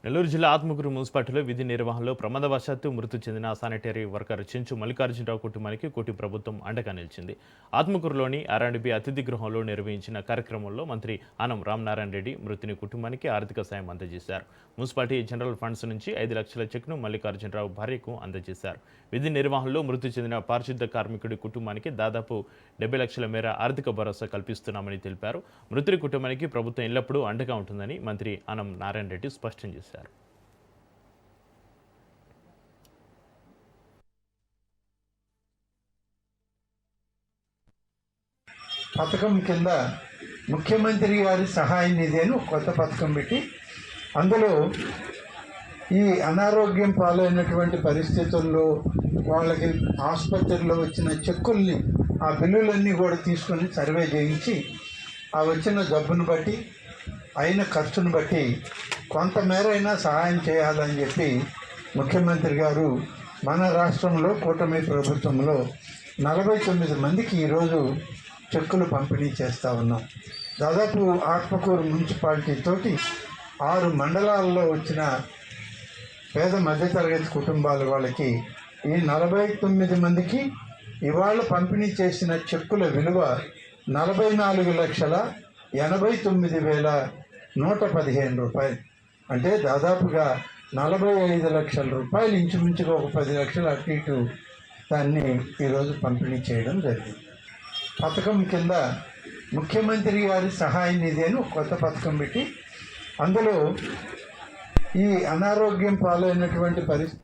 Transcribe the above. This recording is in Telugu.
నెల్లూరు జిల్లా ఆత్మకూరు మున్సిపాలిటీలో విధి నిర్వహణలో ప్రమాదవశాత్తు మృతి చెందిన శానిటరీ వర్కర్ చెంచు మల్లికార్జునరావు కుటుంబానికి కోటి ప్రభుత్వం అండగా నిలిచింది. ఆత్మకూరులోని ఆర్ఎండ్బి అతిథి గృహంలో నిర్వహించిన కార్యక్రమంలో మంత్రి ఆనం రామనారాయణ రెడ్డి మృతుని కుటుంబానికి ఆర్థిక సాయం అందజేశారు. మున్సిపాలిటీ జనరల్ ఫండ్స్ నుంచి 5 లక్షల చెక్ను మల్లికార్జునరావు భార్యకు అందజేశారు. విధి నిర్వహణలో మృతి చెందిన పారిశుద్ధ కార్మికుడి కుటుంబానికి దాదాపు 70 లక్షల మేర ఆర్థిక భరోసా కల్పిస్తున్నామని తెలిపారు. మృతుడి కుటుంబానికి ప్రభుత్వం ఎల్లప్పుడూ అండగా ఉంటుందని మంత్రి ఆనం నారాయణ రెడ్డి స్పష్టం చేశారు. పథకం కింద ముఖ్యమంత్రి గారి సహాయ నిధి అని ఒక కొత్త పథకం పెట్టి అందులో ఈ అనారోగ్యం పాలైనటువంటి పరిస్థితుల్లో వాళ్ళకి ఆసుపత్రిలో వచ్చిన చెక్కుల్ని ఆ బిల్లులన్నీ కూడా తీసుకొని సర్వే చేయించి ఆ వచ్చిన జబ్బును బట్టి అయిన ఖర్చును బట్టి కొంతమేరైనా సహాయం చేయాలని చెప్పి ముఖ్యమంత్రి గారు మన రాష్ట్రంలో కూటమి ప్రభుత్వంలో 49 మందికి ఈరోజు చెక్కులు పంపిణీ చేస్తూ ఉన్నాం. దాదాపు ఆత్మకూరు మున్సిపాలిటీ తోటి 6 మండలాల్లో వచ్చిన పేద మధ్యతరగతి కుటుంబాల వాళ్ళకి ఈ 49 మందికి ఇవాళ పంపిణీ చేసిన చెక్కుల విలువ 44,89,115 రూపాయలు. అంటే దాదాపుగా 45 లక్షల రూపాయలు, ఇంచుమించుగా ఒక 10 లక్షలు అటు ఇటు దాన్ని ఈరోజు పంపిణీ చేయడం జరిగింది. పథకం కింద ముఖ్యమంత్రి గారి సహాయ నిధి అని ఒక కొత్త పథకం పెట్టి అందులో ఈ అనారోగ్యం పాలైనటువంటి పరిస్థితి